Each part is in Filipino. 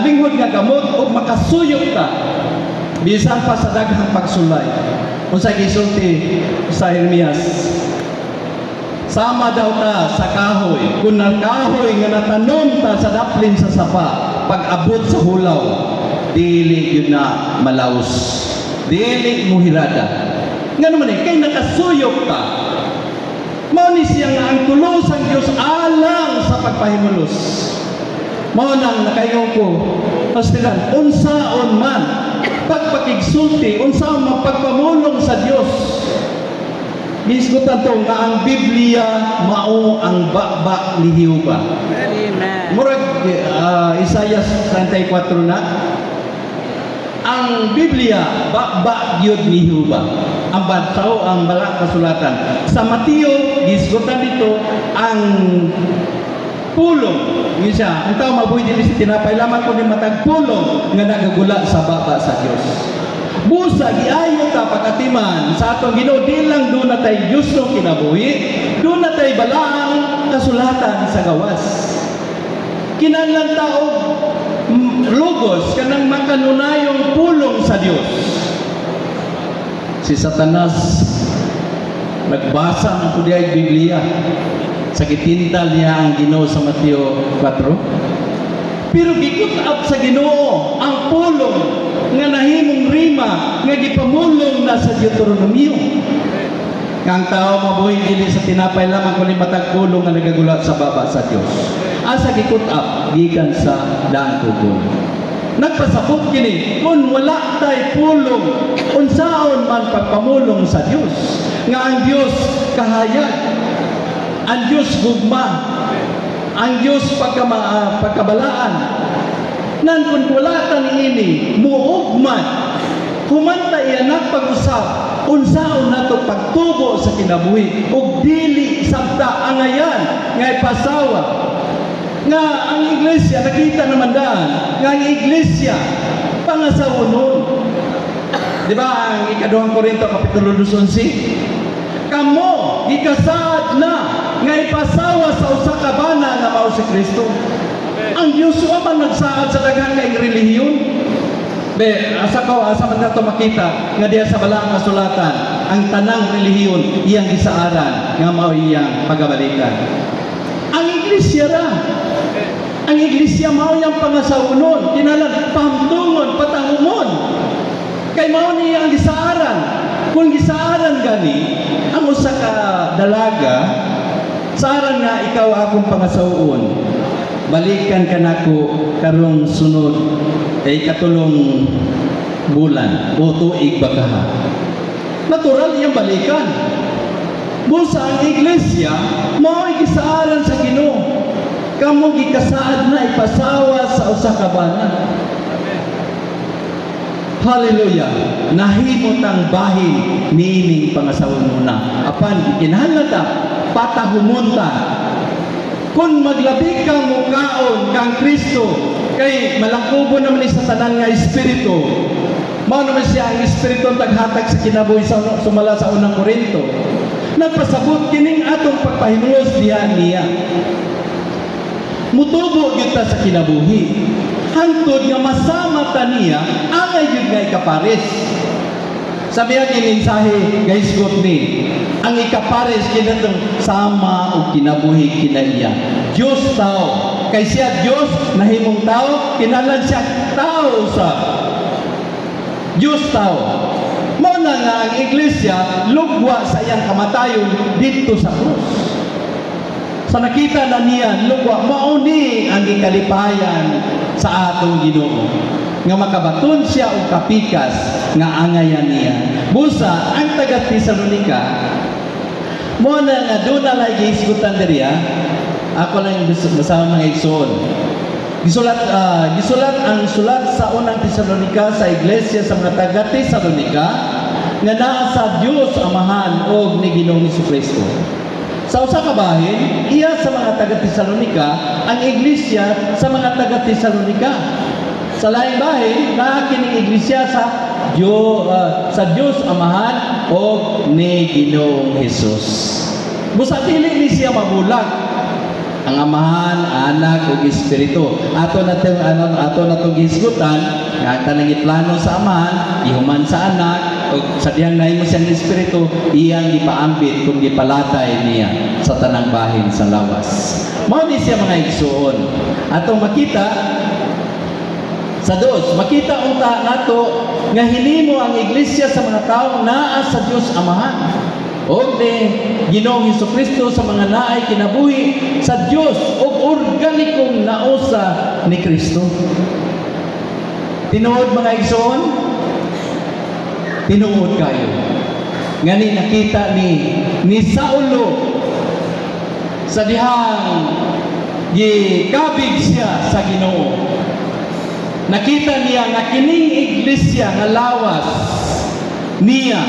linghod nga gamot o makasuyok ka bisan pa sa daghang pagsulay. Unsa gisulti sa Jeremias, sama daw ta sa kahoy, kung ang kahoy nga natanom ta sa daplin sa sapa, pag-abot sa hulaw, dili yun na malaos, dili mo hirada. Nga naman kay nakasuyok ka, mao ni siya nga ang tulos ang Diyos alang sa pagpahimulos. Mao nang nakaingon ko, pastilan, unsaon man pagpakigsulti, unsaon man pagpamulong sa Dios. Gisgutan to nga ang Biblia mao ang bakbak ni Jehova. Amen. Murag Isaiah 34 na. Ang Biblia bakbak gyud ni Jehova. Ang bantaw ang balak kasulatan. Sa Mateo gisgutan dito ang pulong. Isa, ang tao mabuhay din si tinapay lamang ko ni matag pulong nga nagagula sa baba sa Dios. Busa giayo ta pagatiman sa atong Ginoo, di lang doon na tayo Diyos no kinabuhi, doon na tayo balaang kasulatan sa gawas. Kinahanglan tao logos kanang makanunayong pulong sa Dios. Si Satanas nagbasa ng kudiyay Biblia, sa gitintal niya ang Ginoo sa Mateo 4. Pero gikut up sa Ginoo ang pulong nga nahimong rima nga gipamulong na sa Deuteronomio. Ang tao mabuhay dili sa tinapay lamang kundi matag pulong nga nagagulat sa baba sa Dios. Asa gikut up gikan sa daang tugon. Nagpasabot kini kung wala tay pulong unsaon man pagpamulong sa Dios, nga ang Dios kahayag, ang Diyos gugma, ang Diyos pagkabalaan. Nan kung wala ta niini, muugman, humanta iya nagpag-usap, unsaon nato pagtubo sa kinabuhi, ug dili sabta angayan, nga ipasawa. Nga ang iglesia, nakita naman daan, nga ang iglesia, pangasawunon. Di ba ang ikaduhang Korinto, Kapitulo 11? Kamo, ikasaad na, nga ipasawa sa usa ka bana nga mao si Kristo. Ang Dios wa man nagsaad sa daghang nga relihiyon. Asa man nato makita nga diya sa balaang kasulatan ang tanang relihiyon iyang gisaaran nga mao iyang pagabalikan. Ang iglesia ra. Ang iglesia mao iyang pangasawunon, kinahanglan pamtungon, patahumon. Kay mao niya ang gisaaran. Kung gisaaran gani ang usa ka dalaga, saran nga ikaw akong pangasawon, balikan ka nako karong sunod ay katulong bulan o tuig bakaha. Natural iyang balikan. Busa ang iglesia mao gisaaran sa Ginoo. Kamo gikasaad na ipasawa sa usa ka bana. Hallelujah. Nahimot ang bahin niining pangasawon muna. Apan kinahanglan ta patahumonta. Kung maglabi kang mukaon kang Kristo, kay malangkubo naman sa tanan nga espiritu. Mao naman siya ang espiritu taghatag sa kinabuhi sa sumala sa unang Korinto. Nagpasabot kining atong pagpahimulos diha niya. Mutubo gyud ta sa kinabuhi. Hangtod nga masama ta niya angay gyud nga ikapares. Sabihan ni mensahe guys got ni ang ikapares kinatong sama o kinabuhi kinaiya. Diyos tao. Kay siya Diyos nahimong tao, kinahanglan siya tao sa Diyos tao. Mao na nga ang iglesia lugwa sa iyang kamatayon dito sa krus. Sa nakita na niya lugwa mao ni ang ikalipayan sa atong Ginoo. Nga makabaton siya og kapikas nga angayan niya. Busa ang taga Tesalonica mo na nga doon na lagi isgutan diriya. Ako lang basahan ng igsoon. Gisulat ang sulat sa unang Tesalonica sa iglesia sa mga taga Tesalonica nga naa sa Dios Amahan og ni Ginoong Jesucristo. Sa usa ka bahin, iya sa mga taga Tesalonica, ang iglesia sa mga taga Tesalonica. Sa laing bahin, naa kining iglesia sa Dios Amahan o ni Ginoong Hesus. Busa dili ni siya mabulag. ang Amahan, Anak ug Espiritu. Ato natong gisgutan nga tanang iplano sa Amahan, ihuman sa Anak ug sa dihang nahimo siyang Espiritu, iyang gipaambit kung gipalatay niya sa tanang bahin sa lawas. Mao ni siya mga igsuon. Atong makita sa Dios, makita unta nato nga hinimo ang iglesia sa mga tawo naa sa Dios Amahan. O ni Ginoong Hesukristo sa mga naay kinabuhi sa Dios o organikong nausa ni Kristo. Tinuod mga igsoon, tinuod kayo. Ngani nakita ni Saulo sa dihang gikabig siya sa Ginoo. Nakita niya nga kining iglesia nga lawas niya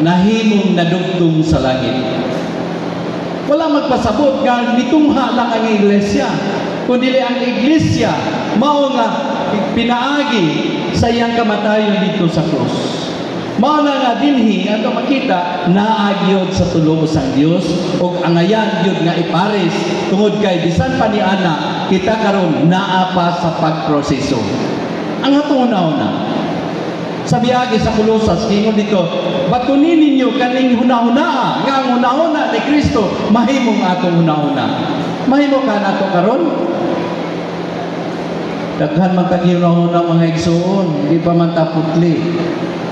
nahimong nadugtong sa langit. Wala magpasabot nga nitungha lang ang iglesia, kundi ang iglesia mao nga pinaagi sa iyang kamatayon dito sa krus. Mao na nga dinhi ato makita naagyod sa tulo sang Dios ug angayan gyud nga ipares tungod kay bisan pa ni ana kita karon naa pa sa pagproseso. Ang atong una-una sa biagi sa Kolosas, kingon dito, batunin ninyo kaning hunahuna, nga ang hunahuna ni Kristo, mahimong atong hunahuna. Mahimo ka nato karon? Daghan man tag hunahuna mga igsoon, di pa man taputli.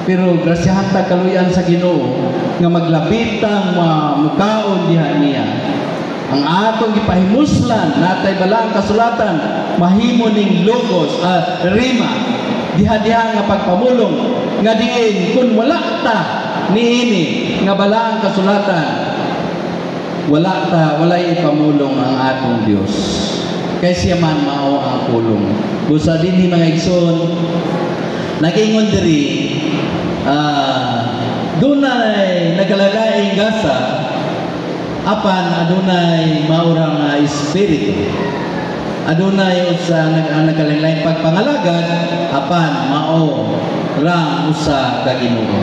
Pero grasyahan ta kaluyan sa Ginoo nga maglapit ang mukaon diha niya. Ang atong gipahimuslan natay balaang kasulatan mahimo ning logos rima diha-diha nga pagpamulong nga diin kun wala ta niini nga balaang kasulatan walay ipamulong ang atong Dios kay siya man mao ang pulong. Busa dinhi mga igsoon nagingon diri dunay nagalagay gasa apan adunay maurang espiritu. Adunay usa nagalain pagpangalagad apan mao rang usa ka Ginoo.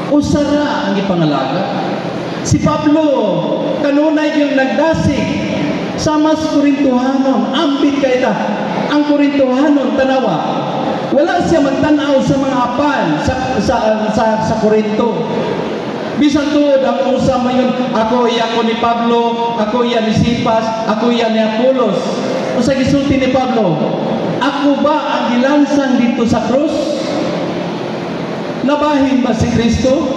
Usa ra ang ipangalagad. Si Pablo kanunay yung nagdasig sa mas Korintuhanon, ambit kay ta. Ang Korintuhanon tanawa. Wala siya magtanaw sa mga apan sa Korinto. Bisan tuod ang usa mayon, ako iya ko ni Pablo, ako iya ni Sipas, ako iya ni Apolos. Usa gisulti ni Pablo, ako ba ang gilansang dito sa krus? Nabahin ba si Kristo?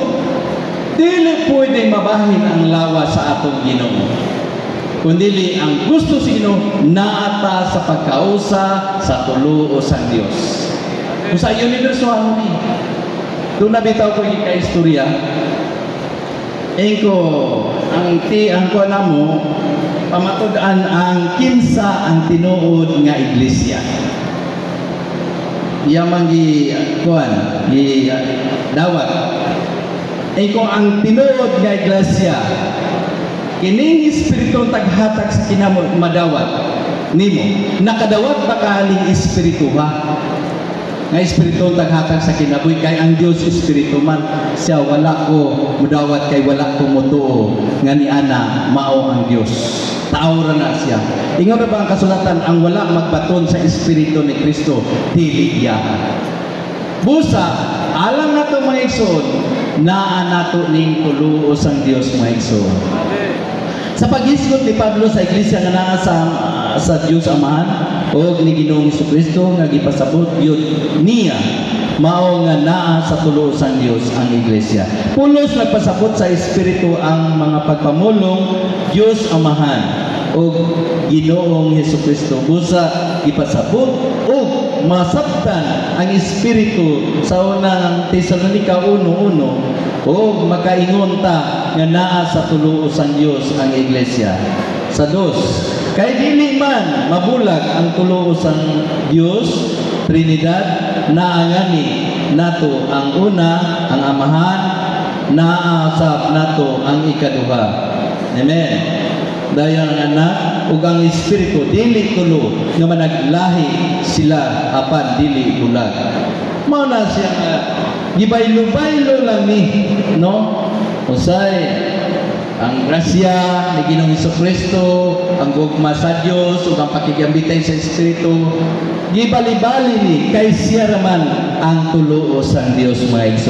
Dili pwede mabahin ang lawas sa atong Ginoo. Kundi ang gusto si Ginoo naata sa pagkausa sa tulo sa Dios. Usa universo ano ni? Doon nabitaw ko yung kaistorya. Engko ang ko namo pamatud-an ang kinsa ang tinuod nga iglesia. Yamang gi dawat. Engko ang tinuod nga iglesia kining espiritu taghatag sa kinamo madawat nimo. Nakadawat ba kaling espiritu ha? Nga espiritu taghatag sa kinabuhi kay ang Dios espiritu man siya wala ko mudawat kay wala ko mutuo nga ni ana mao ang Dios taawra na siya. Ingon ba ang kasulatan ang wala magbaton sa espiritu ni Kristo dili iya. Busa alam nato mga igsoon naa nato ning tulo sang Dios mga igsoon. Sa paghisgot ni Pablo sa iglesia nga naa sa Dios Amahan o ni Ginoong Hesukristo nga gipasabot gyud niya mao nga naa sa tulo sang Dios ang iglesia. Pulos nagpasabot sa espiritu ang mga pagpamulong Dios Amahan o Ginoong Hesukristo. Busa gipasabot o masabtan ang espiritu sa unang Tesalonica 1:1 o makaingon ta nga naa sa tulo sang Dios ang iglesia. Sa dos, kay dili man mabulag ang tulo sang Dios Trinidad naangani nato ang una ang Amahan naasap nato ang ikaduha. Amen. Dayon ang Anak ug ang Espiritu dili tulo nga managlahi sila apan dili bulag. Mao na siya gibaylo-baylo lang ni no usay Ang grasya ni Ginoong Jesucristo, ang gugma sa Dios ug ang pakigambitay sa Espiritu, gibali-bali ni kay siya raman ang tulo sa Dios mga igsoon.